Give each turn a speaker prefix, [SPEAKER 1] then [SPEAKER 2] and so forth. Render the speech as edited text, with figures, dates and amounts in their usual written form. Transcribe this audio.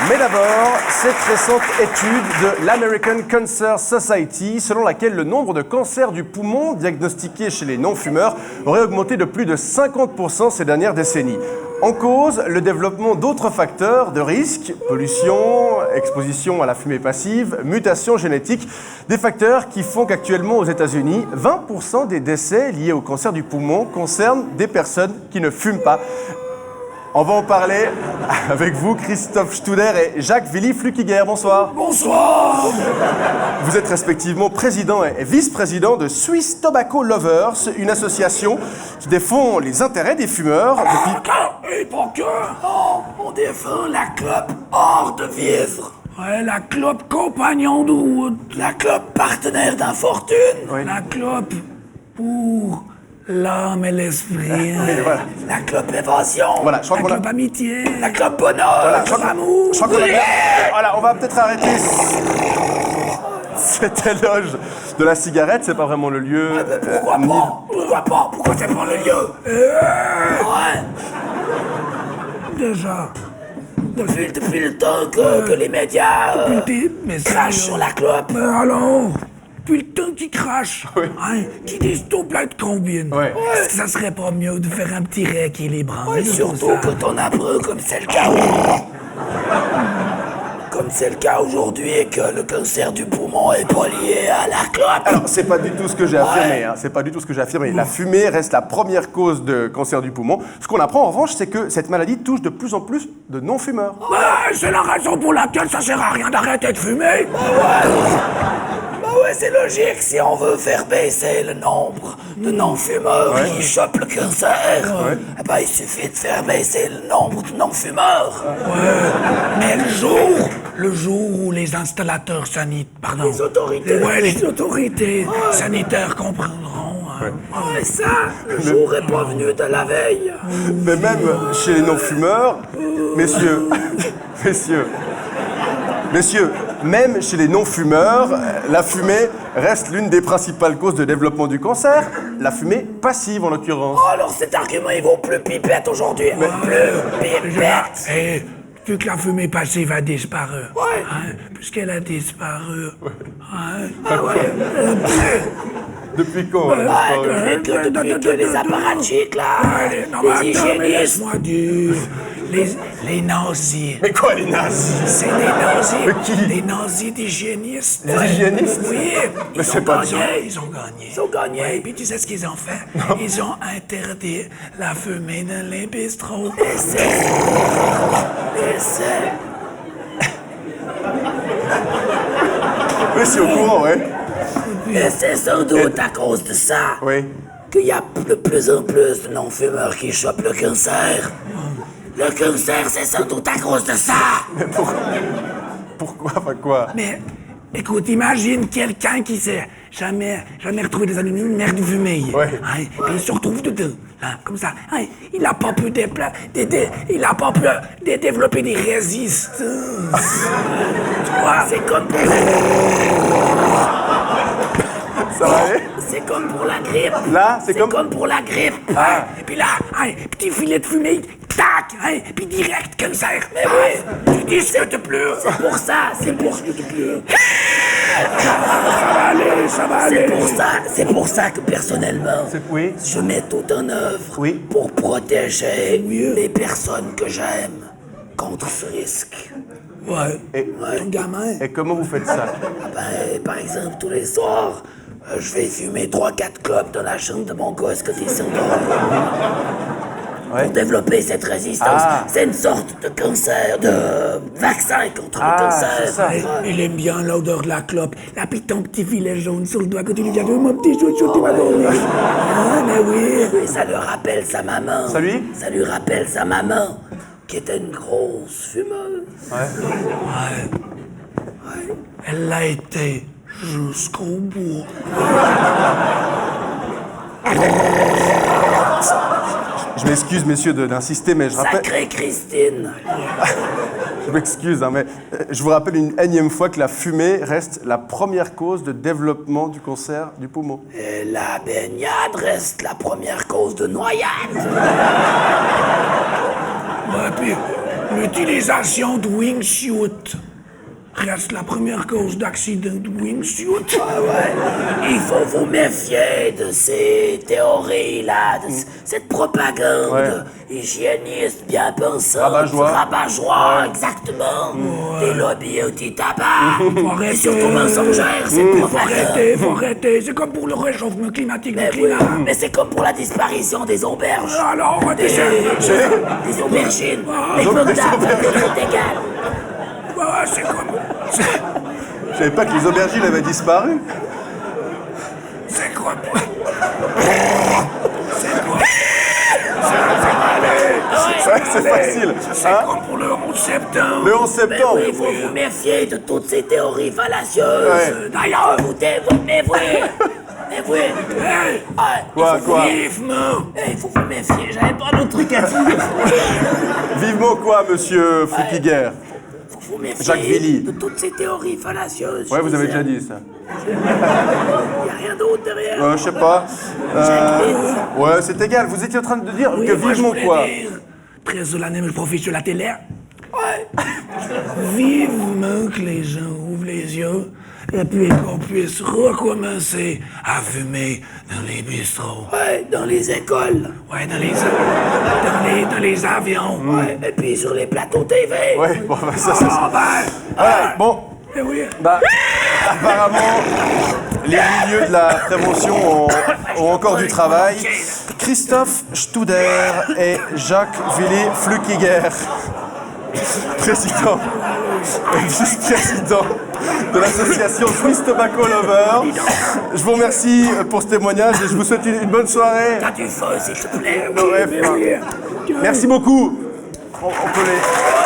[SPEAKER 1] Mais d'abord, cette récente étude de l'American Cancer Society, selon laquelle le nombre de cancers du poumon diagnostiqués chez les non-fumeurs aurait augmenté de plus de 50% ces dernières décennies. En cause, le développement d'autres facteurs de risque, pollution, exposition à la fumée passive, mutations génétiques, des facteurs qui font qu'actuellement aux États-Unis, 20% des décès liés au cancer du poumon concernent des personnes qui ne fument pas. On va en parler avec vous, Christophe Studer et Jacques Willy-Flukiger. Bonsoir.
[SPEAKER 2] Bonsoir.
[SPEAKER 1] Vous êtes respectivement président et vice-président de Swiss Tobacco Lovers, une association qui défend les intérêts des fumeurs depuis...
[SPEAKER 2] Et pas que. Oh, on défend la clope hors de vivre. Ouais, la clope compagnon de route. La clope partenaire d'infortune.
[SPEAKER 1] Oui.
[SPEAKER 2] La clope pour... l'âme et l'esprit.
[SPEAKER 1] Oui, voilà.
[SPEAKER 2] La clope évasion.
[SPEAKER 1] Voilà, je crois
[SPEAKER 2] la
[SPEAKER 1] qu'on a-
[SPEAKER 2] clope amitié. La clope bonheur.
[SPEAKER 1] Voilà, je crois
[SPEAKER 2] amour.
[SPEAKER 1] Je crois qu'on a... Voilà, on va peut-être arrêter cet éloge de la cigarette, c'est pas vraiment le lieu...
[SPEAKER 2] Pourquoi
[SPEAKER 1] ni-
[SPEAKER 2] pas? Pourquoi pas? Pourquoi c'est pas le lieu? Ouais. Déjà. Depuis le temps que les médias crachent sur la clope. Mais alors, depuis le temps qu'ils crachent, hein, qu'ils disent tout plein de combines.
[SPEAKER 1] Ouais.
[SPEAKER 2] Est-ce que ça serait pas mieux de faire un petit rééquilibrage? Ouais, surtout quand on apprend comme c'est le cas. Comme c'est le cas aujourd'hui et que le cancer du poumon est pas lié à la clope.
[SPEAKER 1] Alors, c'est pas du tout ce que j'ai affirmé, hein. C'est pas du tout ce que j'ai affirmé. La fumée reste la première cause de cancer du poumon. Ce qu'on apprend en revanche, c'est que cette maladie touche de plus en plus de non-fumeurs.
[SPEAKER 2] C'est la raison pour laquelle ça sert à rien d'arrêter de fumer. Bah ouais, c'est logique si on veut faire baisser le nombre de non-fumeurs qui chopent le cancer. Eh ben, il suffit de faire baisser le nombre de non-fumeurs. Mais le jour où les installateurs sanitaires, les autorités, les autorités sanitaires comprendront. Ouais, ça, le jour est pas venu de la veille.
[SPEAKER 1] Mais même chez les non-fumeurs, messieurs, même chez les non-fumeurs, la fumée reste l'une des principales causes de développement du cancer, la fumée passive en l'occurrence.
[SPEAKER 2] Oh, alors cet argument, il vaut plus pipette aujourd'hui. Plus pipette. Et vu que la fumée passive a disparu, puisqu'elle a disparu,
[SPEAKER 1] Depuis quand
[SPEAKER 2] depuis que les apparatchiks, là, les hygiénistes... Laisse-moi dire, les nazis.
[SPEAKER 1] Mais quoi, les nazis?
[SPEAKER 2] C'est des nazis.
[SPEAKER 1] Mais qui?
[SPEAKER 2] Les nazis d'hygiénistes.
[SPEAKER 1] Les hygiénistes?
[SPEAKER 2] Oui.
[SPEAKER 1] Mais c'est pas sûr.
[SPEAKER 2] Ils ont gagné. Ils ont gagné. Ouais, puis tu sais ce qu'ils ont fait? Ils ont interdit la fumée dans les bistrots. Et
[SPEAKER 1] Oui, c'est au courant, ouais.
[SPEAKER 2] Et c'est sans doute à cause de ça
[SPEAKER 1] Oui.
[SPEAKER 2] qu'il y a de plus en plus de non-fumeurs qui chopent le cancer. Le cancer, c'est sans doute à cause de ça.
[SPEAKER 1] Mais pourquoi? Enfin quoi?
[SPEAKER 2] Mais, écoute, imagine quelqu'un qui s'est jamais retrouvé des années de fumée.
[SPEAKER 1] Ouais.
[SPEAKER 2] Hein, puis il se retrouve dedans, hein, comme ça. Hein, il a pas pu développer des résistances. Tu vois, c'est comme pour
[SPEAKER 1] Ça va aller?
[SPEAKER 2] C'est comme pour la grippe.
[SPEAKER 1] Là, c'est comme...
[SPEAKER 2] pour la grippe. Hein. Et puis là, petit filet de fumée, tac, puis direct cancer. Mais oui, tu discutes plus. C'est pour ça, c'est pour... Ça va aller. C'est pour ça que personnellement,
[SPEAKER 1] Oui.
[SPEAKER 2] je mets tout en œuvre
[SPEAKER 1] Oui.
[SPEAKER 2] pour protéger les personnes que j'aime contre ce risque. Ouais. Ton gamin.
[SPEAKER 1] Et comment vous faites ça?
[SPEAKER 2] Ben, par exemple, tous les soirs, je vais fumer 3-4 clopes dans la chambre de mon gosse quand il s'endort. Pour développer cette résistance. C'est une sorte de cancer, de vaccin contre le cancer.
[SPEAKER 1] C'est ça.
[SPEAKER 2] Il aime bien l'odeur de la clope. Là, puis ton petit filet jaune sur le doigt quand tu lui dis « Mon petit chouchou, tu vas dormir. » Mais oui, ça lui rappelle sa maman.
[SPEAKER 1] Ça lui?
[SPEAKER 2] Ça lui rappelle sa maman, qui était une grosse fumeuse. Ouais. Elle l'a été jusqu'au bout.
[SPEAKER 1] Je m'excuse, messieurs, d'insister, mais je rappelle...
[SPEAKER 2] Sacrée Christine.
[SPEAKER 1] Je m'excuse, hein, mais je vous rappelle une énième fois que la fumée reste la première cause de développement du cancer du poumon.
[SPEAKER 2] Et la baignade reste la première cause de noyade. Ouais, L'utilisation de wingsuit reste la première cause d'accident de wingsuit.
[SPEAKER 3] Il faut vous méfier de ces théories-là, de cette propagande hygiéniste bien pensante. Rabat-joie, exactement. Des lobbies anti-tabac. Et surtout mensongères, cette propagande.
[SPEAKER 2] Faut arrêter. C'est comme pour le réchauffement climatique du
[SPEAKER 3] Oui,
[SPEAKER 2] climat.
[SPEAKER 3] mais c'est comme pour la disparition des auberges.
[SPEAKER 2] Alors,
[SPEAKER 3] Des aubergines. Les pommes d'arbre, c'est égal.
[SPEAKER 2] c'est comme...
[SPEAKER 1] Je savais pas que les aubergines avaient disparu.
[SPEAKER 2] C'est quoi?
[SPEAKER 1] C'est facile.
[SPEAKER 2] C'est
[SPEAKER 1] Hein?
[SPEAKER 2] comme pour le 11 septembre.
[SPEAKER 1] Le 11 septembre.
[SPEAKER 3] Oui, il faut vous méfier de toutes ces théories fallacieuses.
[SPEAKER 1] Ouais.
[SPEAKER 3] D'ailleurs, mais oui.
[SPEAKER 1] Quoi?
[SPEAKER 2] Vivement.
[SPEAKER 3] Il faut vous méfier, j'avais pas d'autre truc à dire.
[SPEAKER 1] Vivement quoi, monsieur Flukiger?
[SPEAKER 3] Faut vous méfier
[SPEAKER 1] Jacques Villy.
[SPEAKER 3] de toutes ces théories fallacieuses.
[SPEAKER 1] Ouais, vous avez déjà dit ça.
[SPEAKER 3] Il n'y a rien d'autre derrière.
[SPEAKER 1] Je sais pas. Ouais, c'est égal. Vous étiez en train de dire que
[SPEAKER 2] Moi, je
[SPEAKER 1] vivement
[SPEAKER 2] voulais
[SPEAKER 1] quoi?
[SPEAKER 2] dire, très solennellement, je profite sur la télé. Vivement que les gens ouvrent les yeux et puis qu'on puisse recommencer à fumer dans les bistrots.
[SPEAKER 3] Dans les écoles.
[SPEAKER 2] Dans les avions.
[SPEAKER 3] Et puis sur les plateaux TV.
[SPEAKER 1] Ouais, bon, bah, ça.
[SPEAKER 2] Voilà.
[SPEAKER 1] Bon,
[SPEAKER 2] Eh oui.
[SPEAKER 1] bah, apparemment, les milieux de la prévention ont encore du travail. Christophe Studer et Jacques Villy Flukiger, président et vice-président de l'association Swiss Tobacco Lover. Je vous remercie pour ce témoignage et je vous souhaite une bonne soirée.
[SPEAKER 3] T'as du feu, s'il te plaît.
[SPEAKER 1] Merci beaucoup. On peut les...